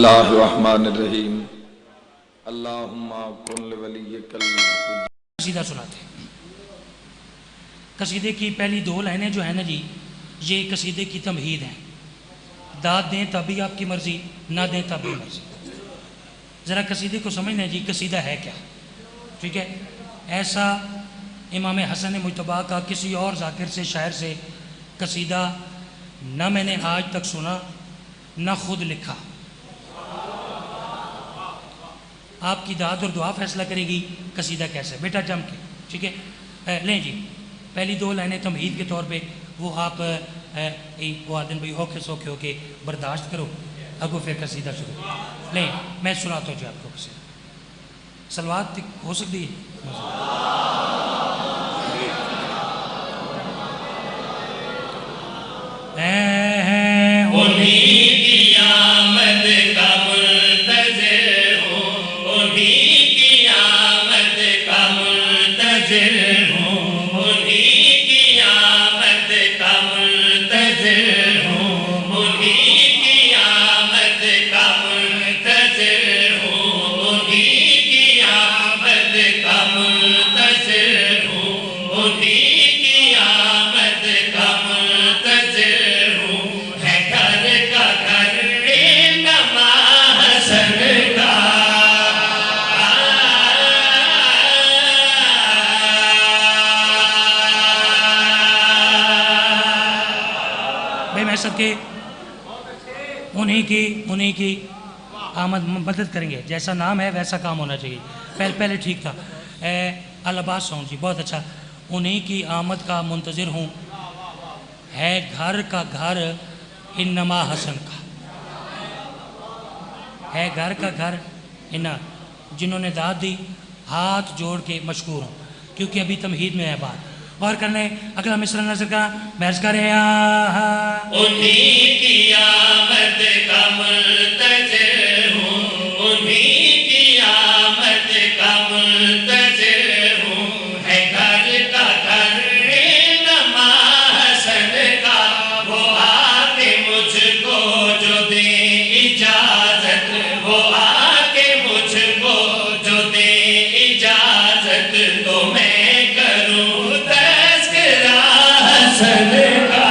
बिस्मिल्लाहिर्रहमानिर्रहीम अल्लाहुम्मा कुन लिवलिय्यकल कसीदा सुनाते हैं। कसीदे की पहली दो लाइनें जो है ना जी, ये कसीदे की तमहीद है। दाद दें तभी आपकी मर्ज़ी, ना दें तभी मर्ज़ी। ज़रा कसीदे को समझना जी, कसीदा है क्या। ठीक है, ऐसा इमाम हसन मुज्तबा का किसी और ज़ाकिर से, शायर से कसीदा न मैंने आज तक सुना, न खुद लिखा। आपकी दाद और दुआ फैसला करेगी कसीदा कैसे। बेटा जम के, ठीक है, लें जी। पहली दो लाइनें तमहीद के तौर पे वो आप वो आदमी भाई औखे सौखे होके बर्दाश्त करो, अगो फिर कसीदा शुरू लें। मैं सुनाता हूँ जी आपको कसीदा। सलवात हो सकती है। उन्हीं की आमद का मुंतज़िर हूँ, उन्हीं की आमद का मुंतज़िर हूँ, उन्हीं की आमद का मुंतज़िर हूँ, उन्हीं की आमद का मुंतज़िर हूँ, उन्हीं की आमद का मुंतज़िर हूँ, उन्हीं की आमद का मुंतज़िर हूँ। है घर का घर नमा हसन का, भाई मैं सबके उन्हीं की आमद मदद करेंगे। जैसा नाम है वैसा काम होना चाहिए। पहले ठीक था। अल्लाबास साउंड जी, बहुत अच्छा। उन्हीं की आमद का मुंतज़िर हूँ, है घर का घर इन्नमा हसन का। है घर का घर इन्ना, जिन्होंने दाद दी हाथ जोड़ के मशकूर हूँ, क्योंकि अभी तमहीद में है बात। और करने अगला मिसरा नजर का महज करे। उन्हीं की आमद का मुंतज़िर हूँ, उन्हीं की आमद का मुंतज़िर हूँ। है घर का घर नमा हसन का, वो आके मुझको जो दे इजाजत, वो आके मुझको जो दे इजाजत, तो मैं करूँ तज़किरा हसन का।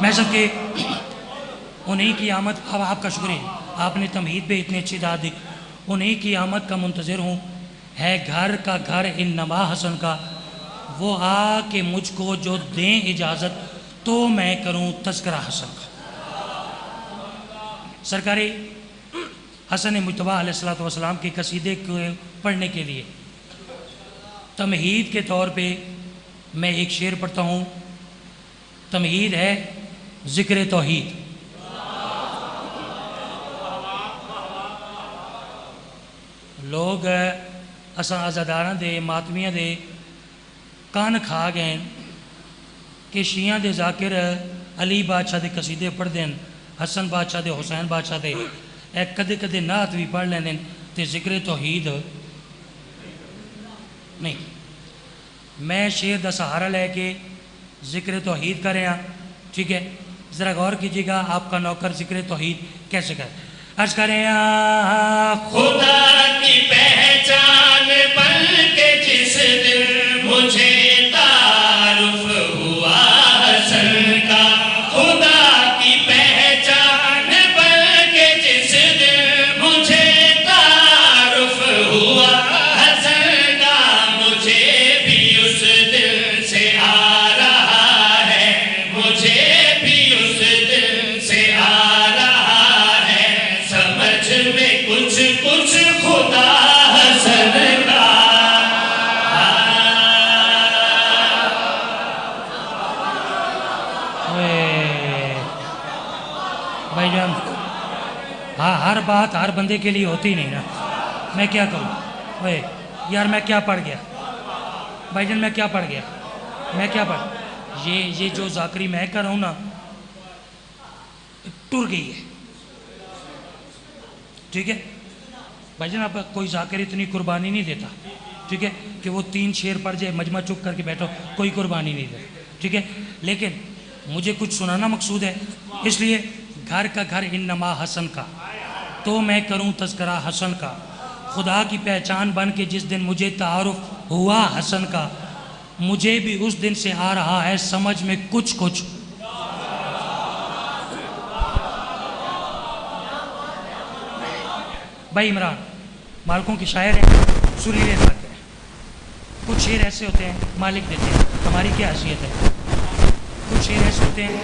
मैं सबके उन्हीं की आमद, अब आपका शुक्रिया, आपने तमहीद पे इतनी अच्छी दाद दी। उन्हीं की आमद का मुंतज़िर हूँ, है घर का घर इन नमा हसन का, वो आके मुझको जो दें इजाज़त, तो मैं करूँ तज़किरा हसन का। सरकारी हसन मुज्तबा अलैहिस्सलातु वस्सलाम के कसीदे को पढ़ने के लिए तमहीद के तौर पे मैं एक शेर पढ़ता हूँ। तमहीद है ज़िक्र तौहीद। लोग असां आज़ादारां दे मातमियां दे कान खा गए कि शियां दे ज़ाकिर अली बादशाह दे कसीदे पढ़ते हैं, हसन बादशाह दे, हुसैन बादशाह दे, कदे कदे नात भी पढ़ लेंदे ते ज़िक्र तौहीद नहीं। मैं शेर दा सहारा लेके ज़िक्र तौहीद कर रहा, ठीक है। ज़रा गौर कीजिएगा आपका नौकर ज़िक्र तौहीद कैसे करे। अर्ज़ करें खुदा की पहचान बन के जिस दिन मुझे तारुफ हुआ हसन का, खुदा की पहचान बन के जिस दिन मुझे तारुफ हुआ हसन का, मुझे भी उस दिल से आ रहा है, मुझे भी उस दिल से आ रहा है, समझ में कुछ कुछ खुदा हसन का। भाईजान, हाँ, हर बात हर बंदे के लिए होती नहीं ना। मैं क्या करूँ ओए यार, मैं क्या पढ़ गया भाईजान, मैं क्या पढ़ गया, मैं क्या पढ़, ये जो ज़ाकरी मैं कर रहा हूँ ना, टूट गई है, ठीक है भाईजान। अब कोई ज़ाकिर इतनी कुर्बानी नहीं देता, ठीक है, कि वो 3 शेर पढ़ जाए, मजमा चुप करके बैठो, कोई कुर्बानी नहीं देता, ठीक है। लेकिन मुझे कुछ सुनाना मकसूद है, इसलिए घर का घर इन्नमा हसन का, तो मैं करूं तज़किरा हसन का। खुदा की पहचान बन के जिस दिन मुझे तारुफ हुआ हसन का, मुझे भी उस दिन से आ रहा है समझ में कुछ कुछ। भाई इमरान मालिकों की शायर है, सुरीले गाते हैं। कुछ शेर ऐसे होते हैं मालिक देते हैं, हमारी क्या हैसियत है। कुछ शेर ऐसे होते हैं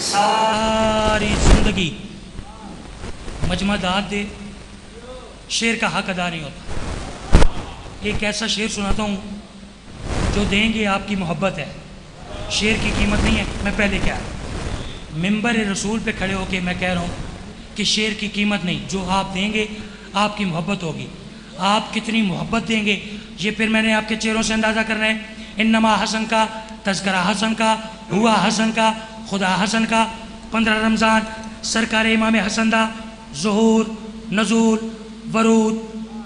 सारी जिंदगी मजमा दाद दे, शेर का हक अदा नहीं होता। एक ऐसा शेर सुनाता हूँ जो देंगे आपकी मोहब्बत है, शेर की कीमत नहीं है। मैं पहले क्या मिंबर रसूल पे खड़े होके मैं कह रहा हूँ कि शेर की कीमत नहीं, जो आप देंगे आपकी मोहब्बत होगी। आप कितनी मोहब्बत देंगे ये फिर मैंने आपके चेहरों से अंदाज़ा करना है। इन्नमा हसन का, तज़किरा हसन का, हुआ हसन का, खुदा हसन का, 15 रमज़ान, सरकार इमाम हसन दा, ज़ुहूर, नज़ूल, वरूद,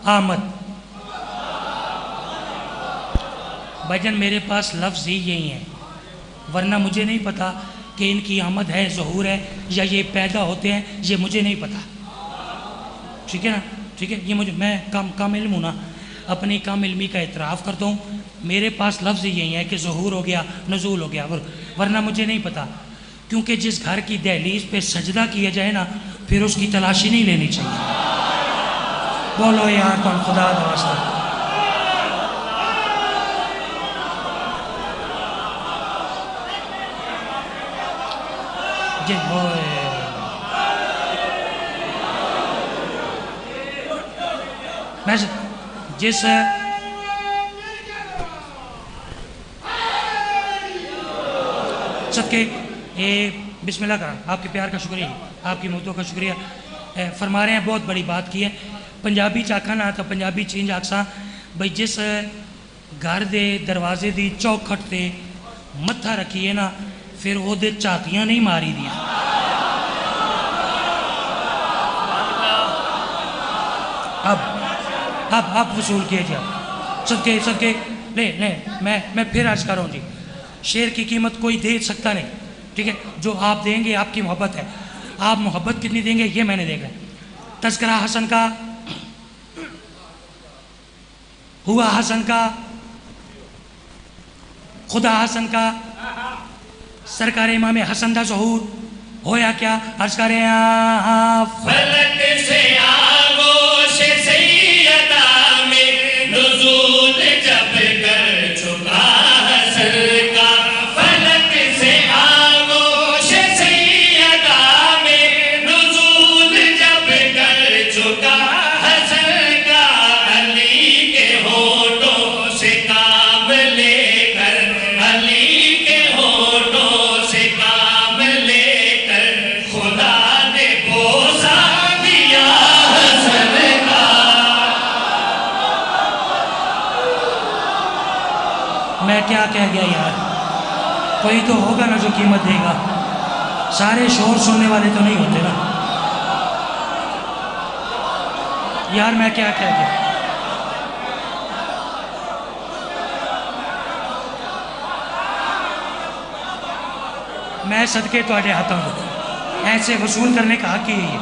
आमद। भजन मेरे पास लफ्ज़ ही यही हैं, वरना मुझे नहीं पता कि इनकी आमद है, ज़ुहूर है, या ये पैदा होते हैं, ये मुझे नहीं पता। ठीक है ना, ठीक है। ये मुझे, मैं कम इल्म हूँ ना, अपनी कम इल्मी का इतराफ़ करता हूँ। मेरे पास लफ्ज़ यही है कि ज़ुहूर हो गया, नज़ूल हो गया, वरना मुझे नहीं पता। क्योंकि जिस घर की दहलीज पे सजदा किया जाए ना, फिर उसकी तलाशी नहीं लेनी चाहिए। बोलो यार कौन खुदा दा वास्ता। जी मैं जिस सबके ये बिस्मिल्लाह करा, आपके प्यार का शुक्रिया, आपकी मोहब्बतों का शुक्रिया। फरमा रहे हैं बहुत बड़ी बात की है। पंजाबी च आखा ना तो पंजाबी चेंज आखसा बई, जिस घर दे दरवाजे दी चौखट ते मत्था रखिए ना, फिर ओदे झातियां नहीं मारी दियां। अब वसूल किए जाए सबके सबके। ले मैं फिर अर्ज कर रहा हूँ जी, शेर की कीमत कोई दे सकता नहीं, ठीक है। जो आप देंगे आपकी मोहब्बत है, आप मोहब्बत कितनी देंगे ये मैंने देखा है। तज़किरा हसन का, हुआ हसन का, खुदा हसन का, सरकार इमाम हसन दा ज़ुहूर होया क्या। अर्ज करें फलक से आगोश सैयदा में नुज़ूल जब कर चुका हसन का। फलक से आगोश सैयदा में नुज़ूल जब कर चुका हसन का। अली के होठों से काम लेकर, अली के होठों से काम लेकर खुदा ने बोसा दिया हसन का। मैं क्या कह गया यार, कोई तो होगा ना जो कीमत देगा। सारे शोर सुनने वाले तो नहीं होते ना यार, मैं क्या कह गया। मैं सदके तुहाडे हाथों को ऐसे वसूल करने का हक ही है।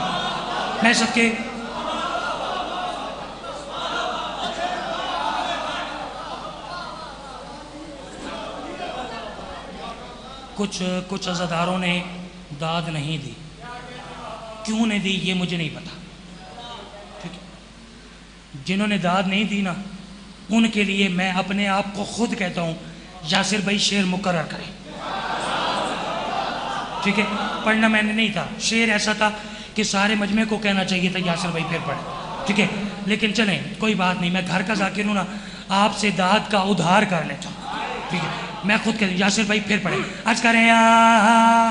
मैं सदके कुछ अज़ादारों ने दाद नहीं दी, क्यों नहीं दी ये मुझे नहीं पता, ठीक है। जिन्होंने दाद नहीं दी ना, उनके लिए मैं अपने आप को खुद कहता हूँ यासिर भाई शेर मुकर्रर करें, ठीक है। पढ़ना मैंने नहीं था, शेर ऐसा था कि सारे मजमे को कहना चाहिए था यासिर भाई फिर पढ़े, ठीक है। लेकिन चलें कोई बात नहीं, मैं घर का जाकिर हूँ ना, आपसे दाद का उधार कर लेता हूँ, ठीक है। मैं खुद कहता हूँ यासिर भाई फिर पढ़े। आज करें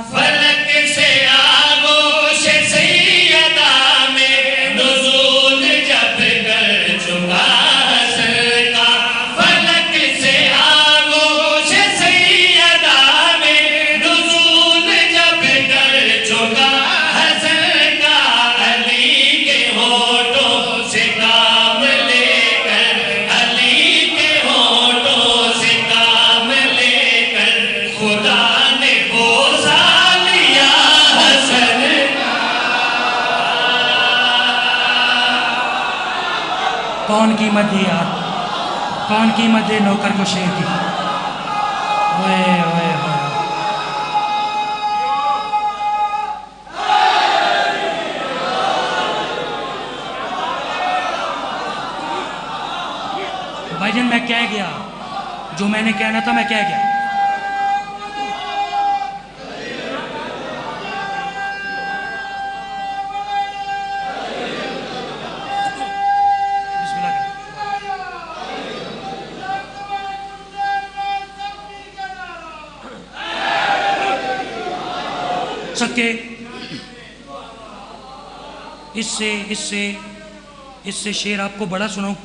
फलक से आगोश सैयदा में नुज़ूल जब कर चुका हसन का। फलक से आगोश सैयदा में नुज़ूल जब कर चुका हसन का। अली के होठों से काम लेकर, अली के होठों से काम लेकर खुदा ने बोसा कौन कीमत दी यार, कौन कीमत दे नौकर को शेर की। ओए ओए ओए, भाईजान मैं कह गया जो मैंने कहना था, मैं कह गया। बिस्मिल्लाह कर। सके इससे इससे इससे शेर आपको बड़ा सुनाऊं,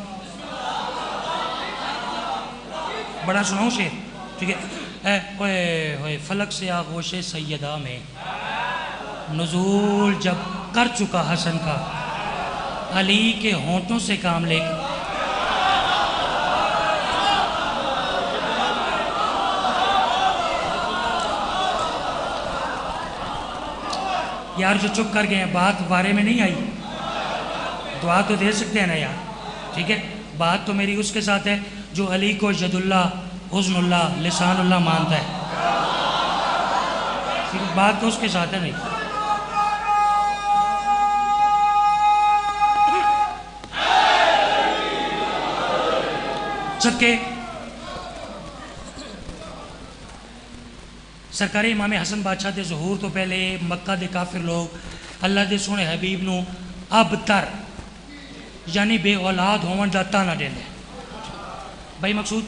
बड़ा सुनाऊं शेर, ठीक है। ओए ओए फलक से आगोश सैयदा में नुज़ूल जब कर चुका हसन का, अली के होंठों से काम लेकर। यार जो चुप कर गए हैं, बात बारे में नहीं आई, दुआ तो दे सकते हैं ना यार, ठीक है। बात तो मेरी उसके साथ है जो अली को यदुल्ला, हुज़्नुल्ला, लिसानुल्ला मानता है, ठीक है। बात तो उसके साथ है नहीं। सके सरकारी इमाम हसन बादशाह के ज़हूर तो पहले मक्का के काफिर लोग अल्लाह के सोने हबीब नू अब तर यानी बे औलाद होवन का ताना देंगे। भाई मकसूद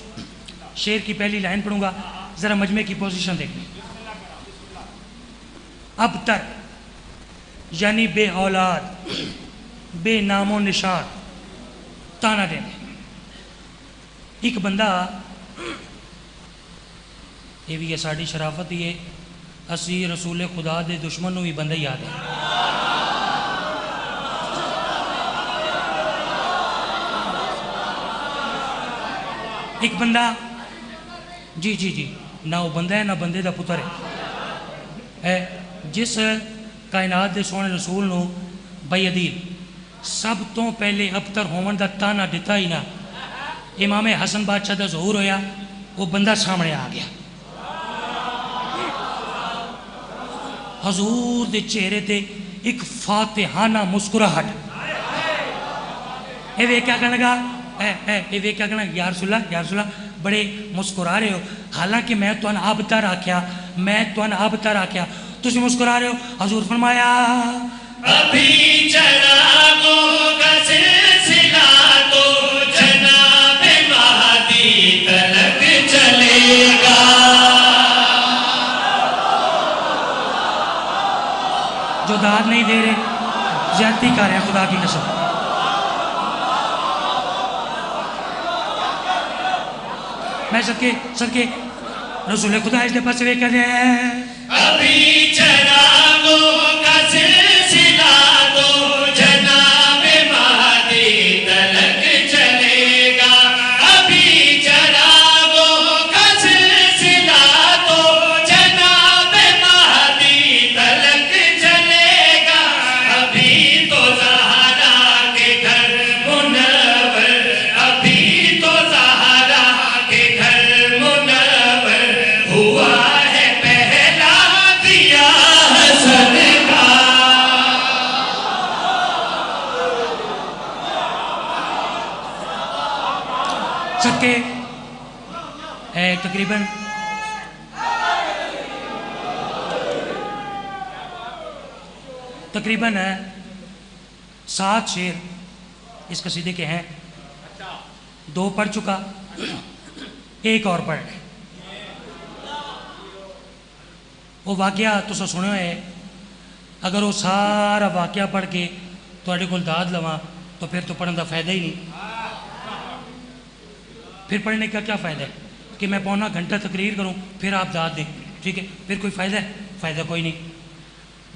शेर की पहली लाइन पढ़ूंगा, ज़रा मजमे की पोजीशन देखनी। अब तर यानी बे औलाद, बे नामो निशान, ताना देंगे। एक बंदा, ये भी है साड़ी शराफत, ही है असी रसूल खुदा दे दुश्मन नू भी बंदा याद है। एक बंदा, जी जी जी, ना वो बंदा है ना बंदे का पुत्र है, जिस कायनात के सोने रसूल नू बई अदील सब तो पहले अबतर होवन का ताना दिता ही ना, इमाम हसन बादशाह का ज़हूर होया, वो बंदा सामने आ गया। हजूर के चेहरे ते एक फातिहाना मुस्कुराहट, ये वे क्या कहने लगा, ये वे क्या कहना, यार सुला बड़े मुस्कुरा रहे हो, हालांकि मैं तुहानू अबतर आख्या, मैं तुहानू अबतर आख्या, तुसी मुस्कुरा रहे हो। हजूर फरमाया अभी चरागों का सिलसिला तो जनाब महदी तलक चलेगा। जो दाद नहीं दे रहे ज्यादती कर रहे हैं, खुदा की कसम। मैं सदके रसूल खुदा इसके पास वे कर रहे हैं। अभी चरागों का सिलसिला तो जनाब महदी तलक चलेगा। अभी चरागों का सिलसिला तो जनाब महदी तलक चलेगा। अभी तो ज़हरा के घर मुनव्वर, अभी तो ज़हरा के घर मुनव्वर हुआ है पहला दिया हसन का। सदके तकरीबन 7 शेर इस कसीदे के हैं। 2 पढ़ चुका, एक और पढ़। वो वाकया तुसा सुनो है, अगर वो सारा वाकया पढ़ के थोड़े को दाद लवा तो फिर तो पढ़ने का फायदा ही नहीं। फिर पढ़ने का क्या फ़ायदा है कि मैं पौना घंटा तकरीर करूं फिर आप दाद दें, ठीक है, फिर कोई फ़ायदा है? फ़ायदा कोई नहीं।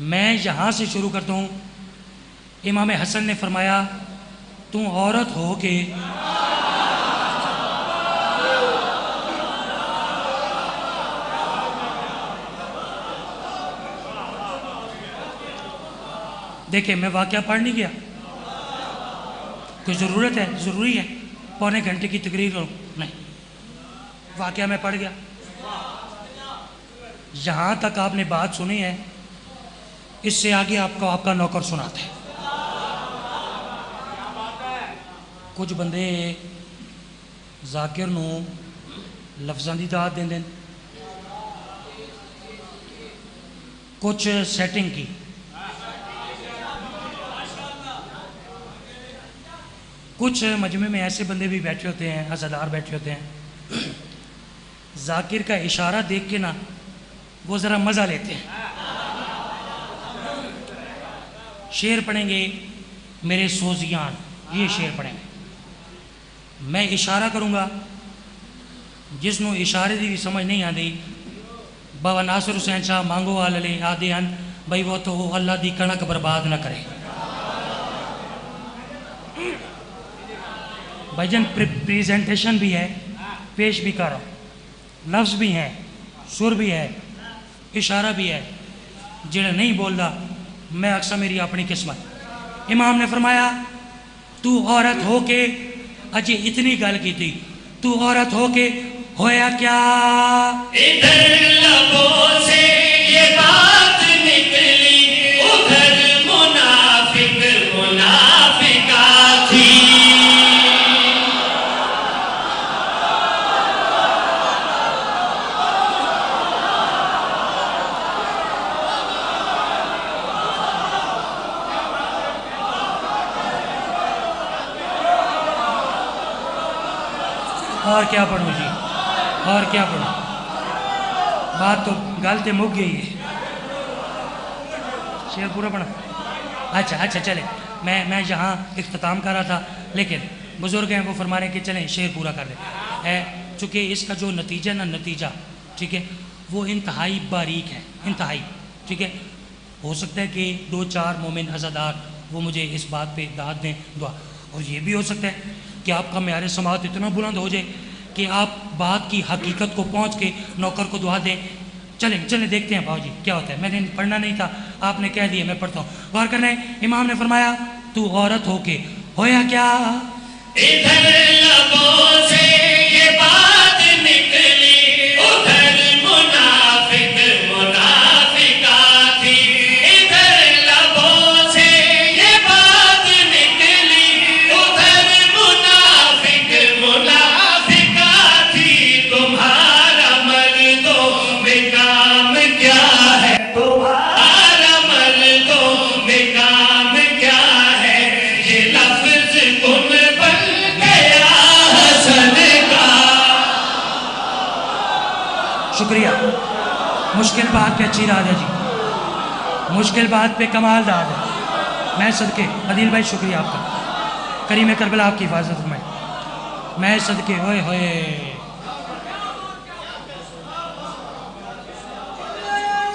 मैं यहाँ से शुरू करता हूँ। इमाम हसन ने फरमाया, तू औरत हो के देखे, मैं वाकया पढ़ नहीं गया, कोई ज़रूरत है, ज़रूरी है पौने घंटे की तकरीर करूँ? नहीं, वाक़या मैं पढ़ गया। यहाँ तक आपने बात सुनी है, इससे आगे आपको आपका नौकर सुनाता है। कुछ बंदे जाकिर नू लफ्ज़ां दी दात देंदे ने, कुछ सैटिंग की, कुछ मजमे में ऐसे बंदे भी बैठे होते हैं, अज़ादार बैठे होते हैं, जाकिर का इशारा देख के ना वो ज़रा मज़ा लेते हैं। शेर पढ़ेंगे मेरे सोजियान, ये शेर पढ़ेंगे, मैं इशारा करूँगा, जिसनों इशारे की भी समझ नहीं आती, बाबा नासिर हुसैन शाह मांगो वाले आदे हैं भाई वो तो अल्लाह की कणक बर्बाद ना करे। भाईजान प्रेजेंटेशन भी है, पेश भी कर रहा हूँ, लफ्ज़ भी हैं, सुर भी है, इशारा भी है, जिन्हें नहीं बोलता मैं अक्सर मेरी अपनी किस्मत। इमाम ने फरमाया तू औरत हो के अजय इतनी गल की थी, तू औरत हो के होया क्या? इधर लबों से ये बात निकली, उधर मुनाफिक मुनाफिका थी। और क्या पढ़ूँ जी, और क्या पढ़ूँ? बात तो गलते मुक गई है। शेर पूरा पढ़ा? अच्छा अच्छा चले, मैं यहाँ इख्तिताम कर रहा था, लेकिन बुज़ुर्ग हैं वो फरमा रहे कि चलें शेर पूरा कर दें है, चूँकि इसका जो नतीजा ना नतीजा, ठीक है, वो इंतहाई बारीक है, इंतहाई, ठीक है। हो सकता है कि 2-4 मोमिन अज़ादार वो मुझे इस बात पे दाद दें, दुआ, और ये भी हो सकता है कि आपका म्यार समात इतना बुलंद हो जाए कि आप बात की हकीकत को पहुँच के नौकर को दुआ दें। चलें चलें देखते हैं भाजी क्या होता है। मैंने पढ़ना नहीं था, आपने कह दिया, मैं पढ़ता हूँ। गौर करना है, इमाम ने फरमाया तू औरत हो के होया क्या? इधर लबों से ये बात निकली, उधर मुनाफिक मुनाफिका थी। इधर लबों से ये बात निकली, उधर मुनाफिक मुनाफिका थी। तुम्हारा मर्दों में काम क्या है? तुम्हारा मर्दों में काम क्या है? ये लफ्ज़ कुन बन गया हसन का। शुक्रिया, मुश्किल बात पे अच्छी दाद है जी, मुश्किल बात पे कमाल दाद है। मैं सदके, अदील भाई शुक्रिया आपका, करीम करबला आपकी हिफाजत में, मैं सदके होए होए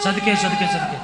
सदके सदके सदके